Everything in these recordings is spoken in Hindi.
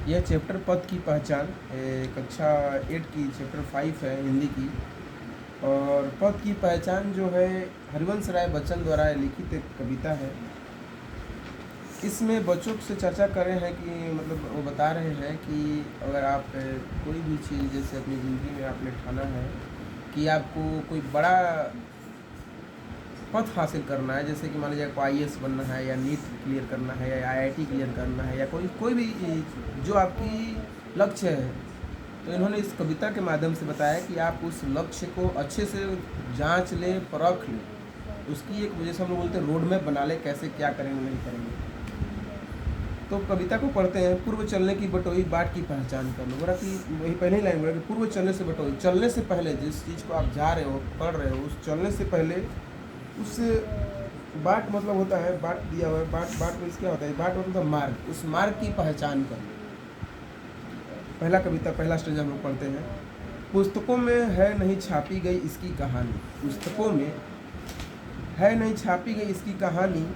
यह चैप्टर पथ की पहचान कक्षा 8 की चैप्टर 5 है हिंदी की। और पथ की पहचान जो है हरिवंश राय बच्चन द्वारा लिखित एक कविता है। इसमें बच्चों से चर्चा कर रहे हैं कि मतलब वो बता रहे हैं कि अगर आप कोई भी चीज़ जैसे अपनी ज़िंदगी में आपने ठाना है कि आपको कोई बड़ा पथ हासिल करना है, जैसे कि मान लीजिए आपको IAS बनना है या नीट क्लियर करना है या IIT क्लियर करना है या कोई भी जो आपकी लक्ष्य है, तो इन्होंने इस कविता के माध्यम से बताया कि आप उस लक्ष्य को अच्छे से जांच लें, परख लें, उसकी एक जैसे हम लोग बोलते हैं रोड मैप बना लें, कैसे क्या करेंगे नहीं करेंगे। तो कविता को पढ़ते हैं। पूर्व चलने की बटोही बाट की पहचान कर लो। बोला कि वही पहले ही लाइन बोला कि पूर्व चलने से बटोही, चलने से पहले जिस चीज़ को आप जा रहे हो पढ़ रहे हो, उस चलने से पहले उस बाट मतलब होता है, बाट दिया हुआ है, बाट में क्या होता है, बाट मतलब मार्ग, उस मार्ग की पहचान कर लो। पहला कविता पहला स्टेज हम लोग पढ़ते हैं। पुस्तकों में है नहीं छापी गई इसकी कहानी, पुस्तकों में है नहीं छापी गई इसकी कहानी,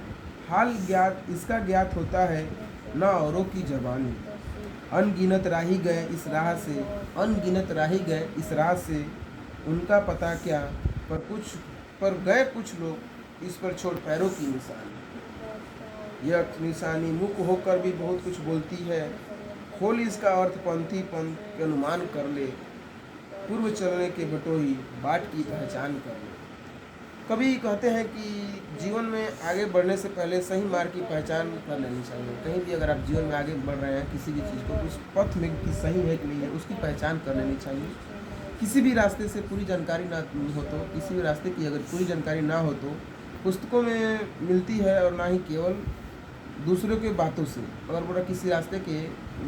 हाल ज्ञात इसका ज्ञात होता है न औरों की जबानी। अनगिनत राही गए इस राह से, अनगिनत राही गए इस राह से, उनका पता क्या, पर गए कुछ लोग इस पर छोड़ पैरों की निशानी। यह निशानी मुख होकर भी बहुत कुछ बोलती है, खोल इसका अर्थ पंथी पंथ के अनुमान कर ले, पूर्व चलने के बटोही बाट की पहचान कर ले। कभी कहते हैं कि जीवन में आगे बढ़ने से पहले सही मार्ग की पहचान कर लेनी चाहिए। कहीं भी अगर आप जीवन में आगे बढ़ रहे हैं किसी भी चीज़ को, तो उस पथ में कि सही है कि नहीं है उसकी पहचान कर लेनी चाहिए। किसी भी रास्ते से पूरी जानकारी ना हो तो, किसी भी रास्ते की अगर पूरी जानकारी ना हो तो पुस्तकों में मिलती है, और ना ही केवल दूसरों के बातों से। अगर पूरा किसी रास्ते के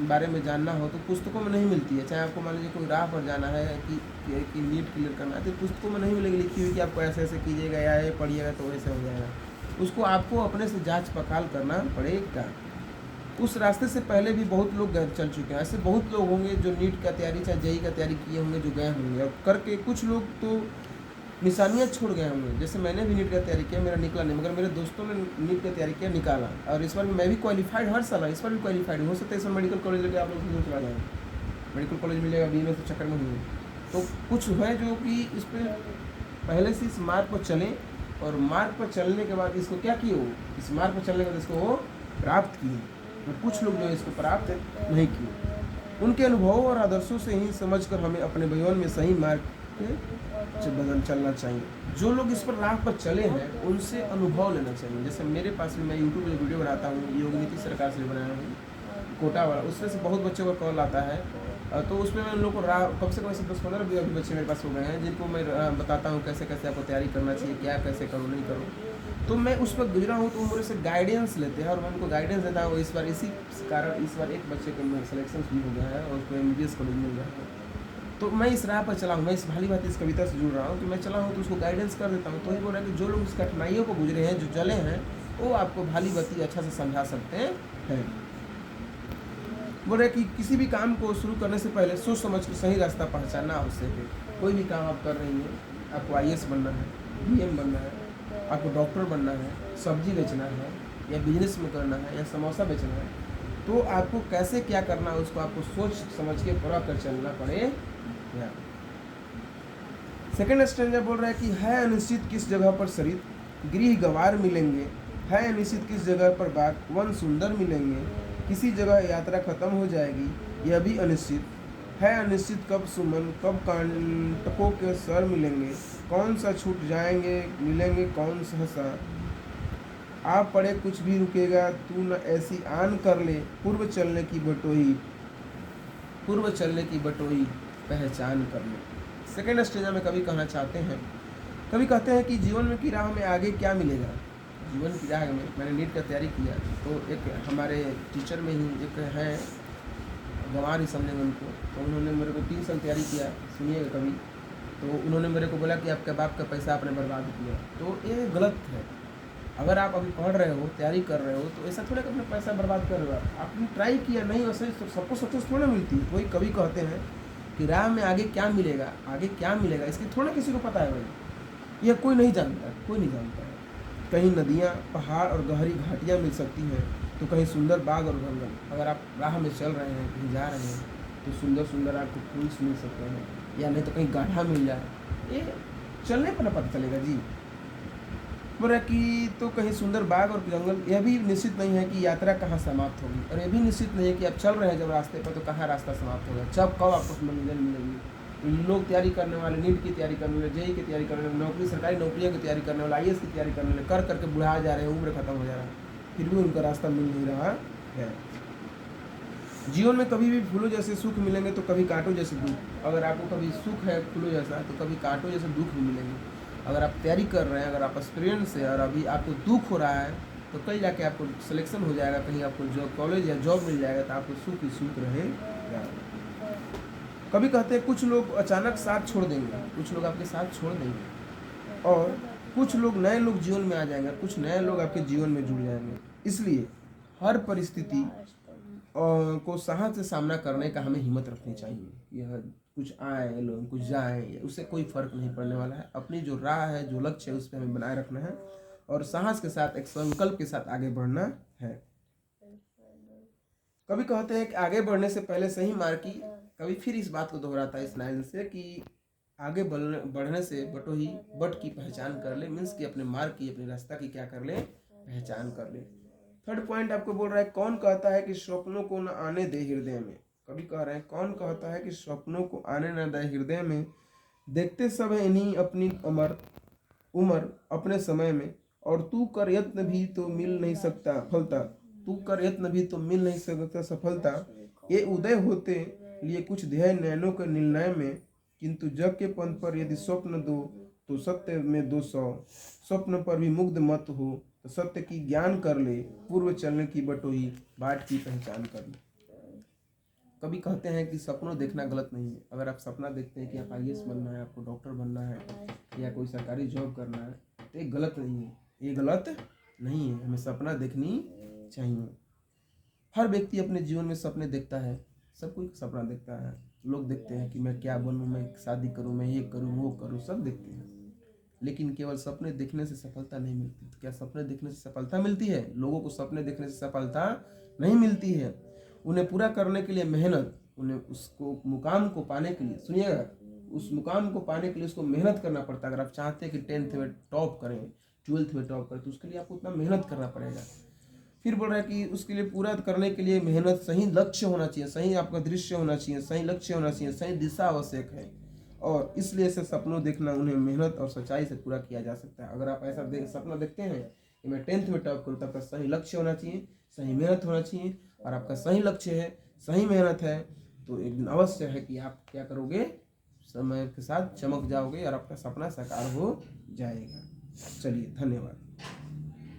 बारे में जानना हो तो पुस्तकों में नहीं मिलती है। चाहे आपको मान लीजिए कोई राह पर जाना है कि नीट क्लियर करना है, तो पुस्तकों में नहीं मिलेगी लिखी हुई कि आपको ऐसे ऐसे कीजिएगा या ये पढ़िएगा तो वैसे हो जाएगा। उसको आपको अपने से जांच पड़ताल करना पड़ेगा। उस रास्ते से पहले भी बहुत लोग चल चुके हैं। ऐसे बहुत लोग होंगे जो नीट का तैयारी चाहे JEE का तैयारी किए होंगे, जो गए होंगे और करके कुछ लोग तो निशानियाँ छोड़ गए होंगे। जैसे मैंने भी नीट का तैयारी किया, मेरा निकला नहीं, मगर मेरे दोस्तों ने नीट का तैयारी किया, निकाला। और इस बार मैं भी क्वालिफाइड, हर साल इस बार भी क्वालिफाइड हो सकता है। इस बार मेडिकल कॉलेज लगे, आप लोग सीधे चला जाएंगे, मेडिकल कॉलेज मिलेगा, BMS के चक्कर में हुए। तो कुछ है जो कि इस पर पहले से इस मार्ग पर चलें, और मार्ग पर चलने के बाद इसको क्या किए, वो इस मार्ग पर चलने के बाद इसको वो प्राप्त किए। और कुछ लोग जो है इसको प्राप्त नहीं किए। उनके अनुभवों और आदर्शों से ही समझकर हमें अपने जीवन में सही मार्ग पे बदल चलना चाहिए। जो लोग इस पर राह पर चले हैं उनसे अनुभव लेना चाहिए। जैसे मेरे पास भी, मैं यूट्यूब पर वीडियो बनाता हूँ, योग नीति सरकार से बनाया हूँ, कोटा वाला, उसमें से बहुत बच्चों का कॉल आता है। तो उसमें मैं उन लोगों को राह कम से कम 10-15 भी अभी बच्चे मेरे पास हो गए हैं, जिनको मैं बताता हूँ कैसे कैसे आपको तैयारी करना चाहिए, क्या कैसे करो नहीं करो। तो मैं उस पर गुजरा हूँ, तो वो मेरे से गाइडेंस लेते हैं और मैं उनको गाइडेंस देता हूँ। इस बार इसी कारण इस बार एक बच्चे को सिलेक्शन भी हो गया है और उसको MBBS कॉलेज मिल गया है। तो मैं इस राह पर चला हूँ, मैं इस भाली बात इस कविता से जुड़ रहा हूँ कि मैं चला हूँ तो उसको गाइडेंस कर देता हूँ। तो ये बोल रहा है कि जो लोग इस कठिनाइयों को गुजरे हैं, जो चले हैं, वो आपको भाली बाती अच्छा से समझा सकते हैं। बोल रहे कि किसी भी काम को शुरू करने से पहले सोच समझ के सही रास्ता पहचानना आवश्यक है। कोई भी काम आप कर रही हैं, आपको IAS बनना है, BM बनना है, आपको डॉक्टर बनना है, सब्जी बेचना है, या बिजनेस में करना है, या समोसा बेचना है, तो आपको कैसे क्या करना है उसको आपको सोच समझ के परख कर चलना पड़ेगा। सेकेंड स्टैंजा बोल रहा है कि है अनिश्चित किस जगह पर शरीर गृह गवार मिलेंगे, है अनिश्चित किस जगह पर बाग वन सुंदर मिलेंगे, किसी जगह यात्रा खत्म हो जाएगी यह भी अनिश्चित है। अनिश्चित कब सुमन कब कांटकों के सर मिलेंगे, कौन सा छूट जाएंगे मिलेंगे कौन सहसा, आप पड़े कुछ भी रुकेगा तू न ऐसी आन कर ले, पूर्व चलने की बटोही पहचान कर ले। सेकेंड स्टेज में कभी कहना चाहते हैं, कभी कहते हैं कि जीवन में की राह में आगे क्या मिलेगा। जीवन की राह में मैंने नीट का तैयारी किया, तो एक हमारे टीचर में ही एक है, गंवार ही समझेंगे उनको, तो उन्होंने मेरे को 3 साल तैयारी किया, सुनिएगा कभी। तो उन्होंने मेरे को बोला कि आपके बाप का पैसा आपने बर्बाद किया। तो ये गलत है। अगर आप अभी पढ़ रहे हो, तैयारी कर रहे हो, तो ऐसा थोड़ा कि अपना पैसा बर्बाद कर रहे हो। आपने ट्राई किया, नहीं वैसे सबको सक्सेस थोड़ा मिलती है। वही कभी कहते हैं कि राह में आगे क्या मिलेगा, आगे क्या मिलेगा इसकी थोड़ा किसी को पता है भाई, यह कोई नहीं जानता है। कहीं नदियाँ, पहाड़ और गहरी घाटियाँ मिल सकती हैं, तो कहीं सुंदर बाग और जंगल, अगर आप राह में चल रहे हैं, कहीं जा रहे हैं, तो सुंदर सुंदर आपको फूल मिल सकते हैं, या नहीं तो कहीं गाढ़ा मिल जाए, ये चलने पर ना पता चलेगा जी। बोला कि तो कहीं सुंदर बाग और जंगल, यह भी निश्चित नहीं है कि यात्रा कहाँ समाप्त होगी, और यह भी निश्चित नहीं है कि आप चल रहे हैं जब रास्ते पर तो कहाँ रास्ता समाप्त होगा, जब कब आपको मंजिल मिलेगी। लोग तैयारी करने वाले, नीट की तैयारी करने वाले, जेई की तैयारी करने वाले, नौकरी सरकारी नौकरियों की तैयारी करने वाले, आईएएस की तैयारी करने वाले, कर करके बुढ़ा जा रहे हैं, उम्र खत्म हो जा रहा है, फिर भी उनका रास्ता मिल नहीं रहा है। जीवन में कभी भी फूलों जैसे सुख मिलेंगे तो कभी कांटों जैसे दुख। अगर आपको कभी सुख है फूलों जैसा, तो कभी कांटों जैसे दुख भी मिलेंगे। अगर आप तैयारी कर रहे हैं, अगर आप एक्सपीरियंस है और अभी आपको दुख हो रहा है, तो कहीं जाके आपको सिलेक्शन हो जाएगा, कहीं आपको जॉब, कॉलेज या जॉब मिल जाएगा, तो आपको सुख ही सुख रहेगा। कभी कहते हैं कुछ लोग अचानक साथ छोड़ देंगे, कुछ लोग आपके साथ छोड़ देंगे, और कुछ लोग नए लोग जीवन में आ जाएंगे, कुछ नए लोग आपके जीवन में जुड़ जाएंगे। इसलिए हर परिस्थिति को साहस से सामना करने का हमें हिम्मत रखनी चाहिए। यह कुछ आए लोग कुछ जाए, उससे कोई फर्क नहीं पड़ने वाला है। अपनी जो राह है, जो लक्ष्य है, उस पर हमें बनाए रखना है, और साहस के साथ, एक संकल्प के साथ आगे बढ़ना है। कभी कहते हैं कि आगे बढ़ने से पहले सही मार्ग की, कभी फिर इस बात को दोहराता है इस लाइन से कि आगे बढ़ने से बटोही बट की पहचान कर ले, मीन्स कि अपने मार्ग की, अपने रास्ता की क्या कर ले, पहचान कर ले। थर्ड पॉइंट आपको बोल रहा है, कौन कहता है कि स्वप्नों को न आने दे हृदय में। कभी कह रहे हैं, कौन कहता है कि स्वप्नों को आने न दे हृदय में, देखते सब है इन्हीं अपनी उम्र अपने समय में, और तू कर यत्न भी तो मिल नहीं सकता फलता, तू कर यत्न भी तो मिल नहीं सकता सफलता। ये उदय होते लिए कुछ ध्येय नैनों के निर्णय में, किंतु जग के पंथ पर यदि स्वप्न दो तो सत्य में 200, स्वप्न पर भी मुग्ध मत हो तो सत्य की ज्ञान कर ले, पूर्व चलने की बटोही बाट की पहचान कर ले। कभी कहते हैं कि सपनों देखना गलत नहीं है। अगर आप सपना देखते हैं कि आप आईएएस बनना है, आपको डॉक्टर बनना है, या कोई सरकारी जॉब करना है, तो ये गलत नहीं है, ये गलत नहीं है, हमें सपना देखनी चाहिए। हर व्यक्ति अपने जीवन में सपने देखता है, सब कोई सपना देखता है। लोग देखते हैं कि मैं क्या बनूं, मैं शादी करूं, मैं ये करूं, वो करूं, सब देखते हैं, लेकिन केवल सपने देखने से सफलता नहीं मिलती। तो क्या सपने देखने से सफलता मिलती है? लोगों को सपने देखने से सफलता नहीं मिलती है। उन्हें पूरा करने के लिए मेहनत, उन्हें उसको मुकाम को पाने के लिए, सुनिएगा, उस मुकाम को पाने के लिए उसको मेहनत करना पड़ता है। अगर आप चाहते हैं कि 10th में टॉप करें, 12th में टॉप करें, तो उसके लिए आपको उतना मेहनत करना पड़ेगा। फिर बोल रहा है कि उसके लिए पूरा करने के लिए मेहनत, सही लक्ष्य होना चाहिए, सही आपका दृश्य होना चाहिए, सही लक्ष्य होना चाहिए, सही दिशा आवश्यक है, और इसलिए से सपनों देखना उन्हें मेहनत और सच्चाई से पूरा किया जा सकता है। अगर आप ऐसा सपना देखते हैं कि मैं 10th में टॉप करूँ, तो आपका सही लक्ष्य होना चाहिए, सही मेहनत होना चाहिए, और आपका सही लक्ष्य है, सही मेहनत है, तो एक दिन अवश्य है कि आप क्या करोगे, समय के साथ चमक जाओगे और आपका सपना साकार हो जाएगा। चलिए, धन्यवाद।